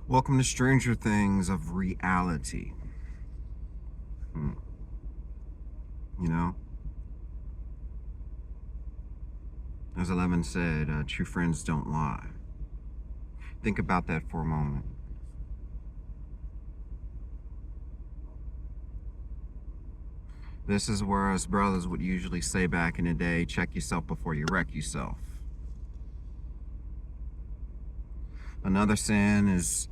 Welcome to Stranger Things of reality. Hmm. You know, as Eleven said, true friends don't lie. Think about that for a moment. This is where us brothers would usually say back in the day, check yourself before you wreck yourself. Another sin is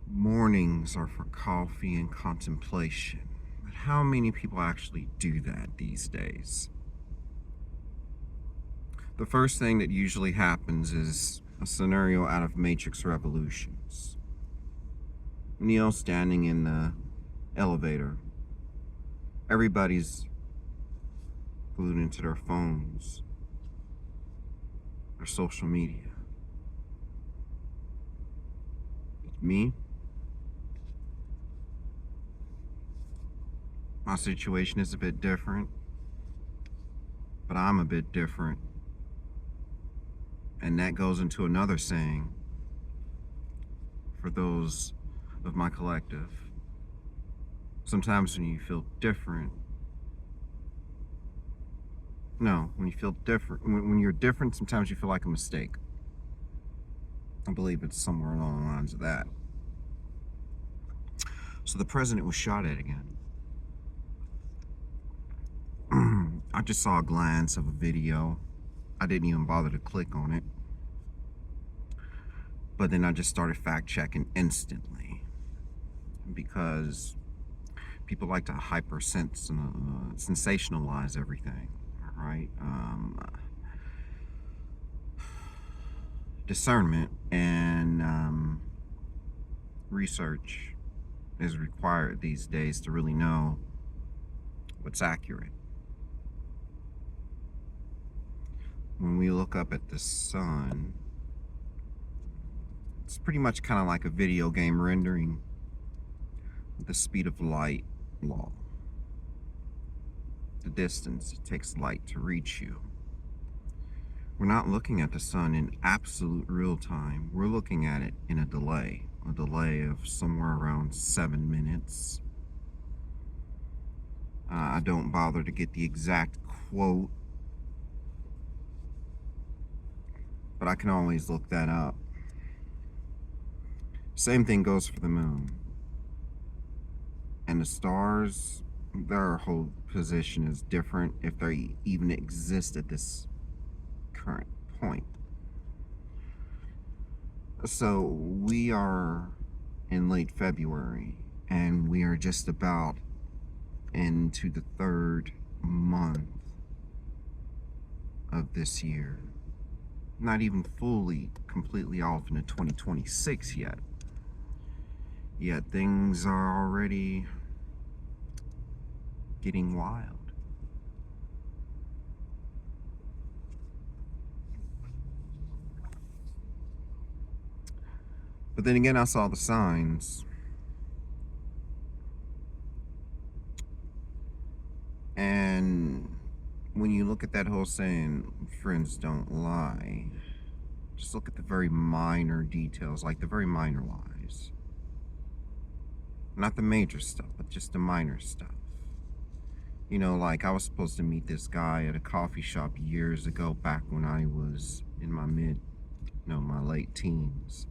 mornings are for coffee and contemplation. But how many people actually do that these days? The first thing that usually happens is a scenario out of Matrix Revolutions. Neo standing in the elevator. Everybody's glued into their phones, their social media. Me, my situation is a bit different, but I'm a bit different. And that goes into another saying for those of my collective. Sometimes when you feel different, no, when you feel different, when you're different, sometimes you feel like a mistake. I believe it's somewhere along the lines of that. So the president was shot at again. I just saw a glance of a video. I didn't even bother to click on it. But then I just started fact checking instantly because people like to sensationalize everything. All right. Discernment and research is required these days to really know what's accurate. When we look up at the sun, it's pretty much kind of like a video game rendering the speed of light law. The distance it takes light to reach you. We're not looking at the sun in absolute real time. We're looking at it in a delay of somewhere around 7 minutes. I don't bother to get the exact quote, but I can always look that up. Same thing goes for the moon. And the stars, their whole position is different if they even exist at this current point. So we are in late February and we are just about into the third month of this year. Not even fully, completely off into 2026 yet. Yet things are already getting wild. But then again, I saw the signs. And when you look at that whole saying, friends don't lie, just look at the very minor details, like the very minor lies. Not the major stuff, but just the minor stuff. You know, like I was supposed to meet this guy at a coffee shop years ago, back when I was in my my late teens.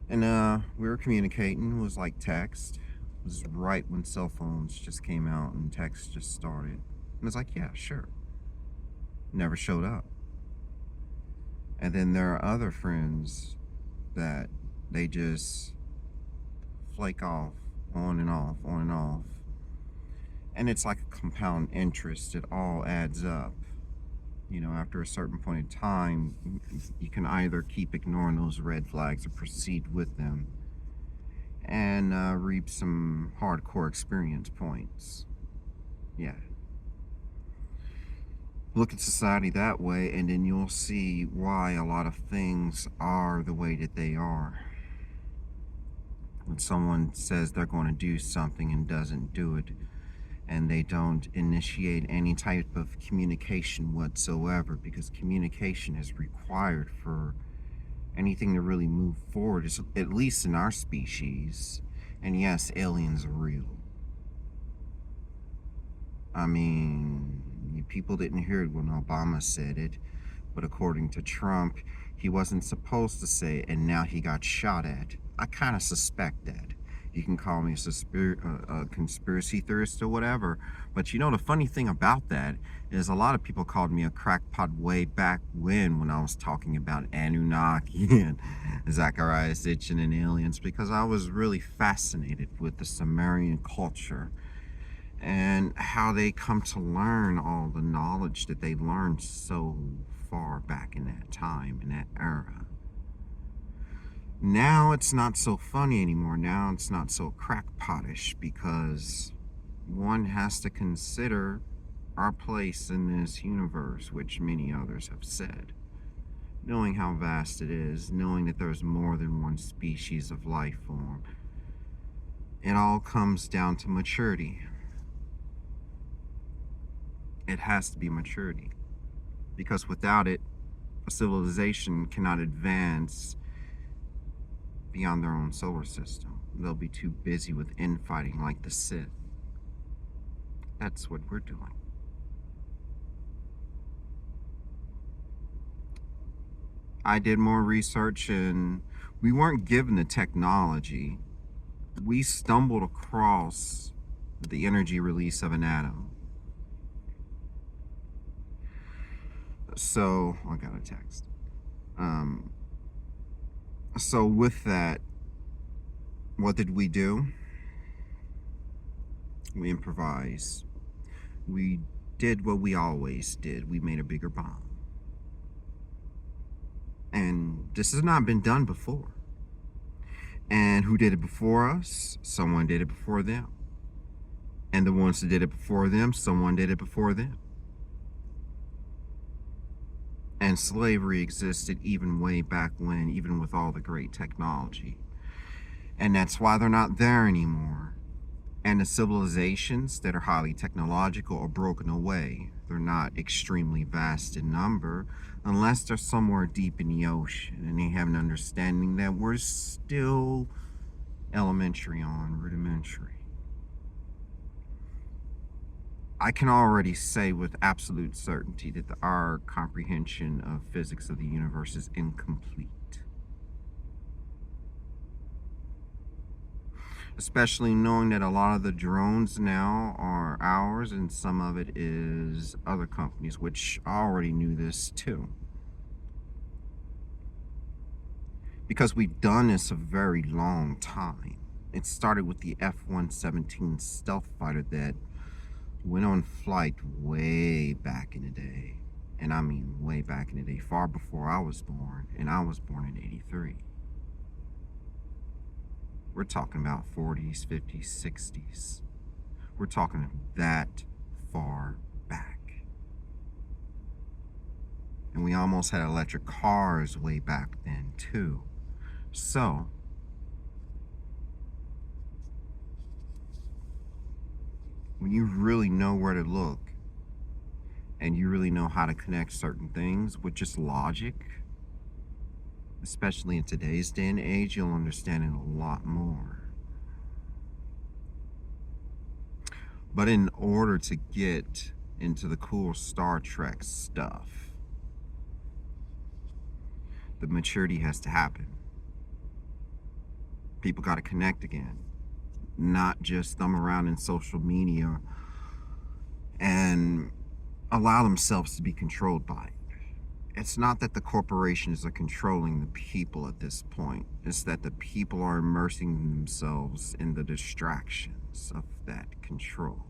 And we were communicating, it was like text. It was right when cell phones just came out and text just started. And I was like, yeah, sure. Never showed up. And then there are other friends that they just flake off, on and off, on and off. And it's like a compound interest. It all adds up. You know, after a certain point in time, you can either keep ignoring those red flags or proceed with them and reap some hardcore experience points. Yeah. Look at society that way, and then you'll see why a lot of things are the way that they are. When someone says they're going to do something and doesn't do it, and they don't initiate any type of communication whatsoever, because communication is required for anything to really move forward, is at least in our species. And yes, aliens are real. I mean, people didn't hear it when Obama said it, but according to Trump, he wasn't supposed to say it, and now he got shot at. I kind of suspect that. You can call me a conspiracy theorist or whatever, but you know, the funny thing about that is a lot of people called me a crackpot way back when I was talking about Anunnaki and Zachariah Sitchin and aliens, because I was really fascinated with the Sumerian culture and how they come to learn all the knowledge that they learned so far back in that time, in that era. Now it's not so funny anymore. Now it's not so crackpotish, because one has to consider our place in this universe, which many others have said. Knowing how vast it is, knowing that there's more than one species of life form, it all comes down to maturity. It has to be maturity, because without it, a civilization cannot advance beyond their own solar system. They'll be too busy with infighting like the Sith. That's what we're doing. I did more research, and we weren't given the technology. We stumbled across the energy release of an atom. So, I got a text. So with that, what did we do? We improvised. We did what we always did. We made a bigger bomb. And this has not been done before. And who did it before us? Someone did it before them. And the ones that did it before them, someone did it before them. And slavery existed even way back when, even with all the great technology. And that's why they're not there anymore. And the civilizations that are highly technological are broken away. They're not extremely vast in number, unless they're somewhere deep in the ocean and they have an understanding that we're still elementary on, rudimentary. I can already say with absolute certainty that our comprehension of physics of the universe is incomplete. Especially knowing that a lot of the drones now are ours and some of it is other companies, which I already knew this too. Because we've done this a very long time. It started with the F-117 stealth fighter that went on flight way back in the day. And I mean way back in the day, far before I was born, and I was born in '83. We're talking about 40s, 50s, 60s. We're talking that far back. And we almost had electric cars way back then too. So, when you really know where to look and you really know how to connect certain things with just logic, especially in today's day and age, you'll understand it a lot more. But in order to get into the cool Star Trek stuff, the maturity has to happen. People got to connect again, not just thumb around in social media and allow themselves to be controlled by it. It's not that the corporations are controlling the people at this point. It's that the people are immersing themselves in the distractions of that control.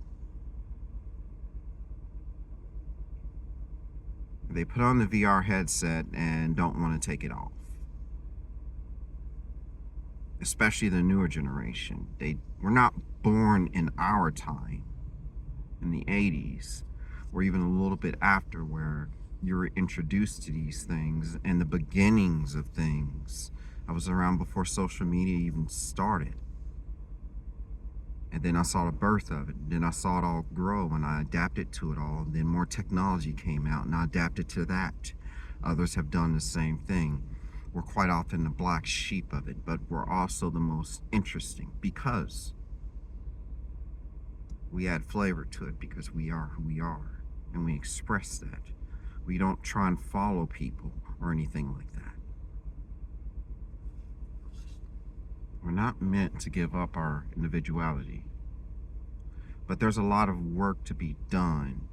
They put on the VR headset and don't want to take it off. Especially the newer generation. They were not born in our time, in the 80s, or even a little bit after, where you were introduced to these things and the beginnings of things. I was around before social media even started. And then I saw the birth of it. Then I saw it all grow and I adapted to it all. And then more technology came out and I adapted to that. Others have done the same thing. we're quite often the black sheep of it, but we're also the most interesting because we add flavor to it, because we are who we are and we express that. We don't try and follow people or anything like that. We're not meant to give up our individuality, but there's a lot of work to be done,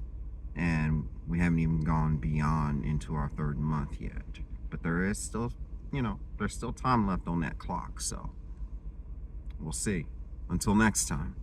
and we haven't even gone beyond into our 3rd month yet. But there is still, there's still time left on that clock, so we'll see. Until next time.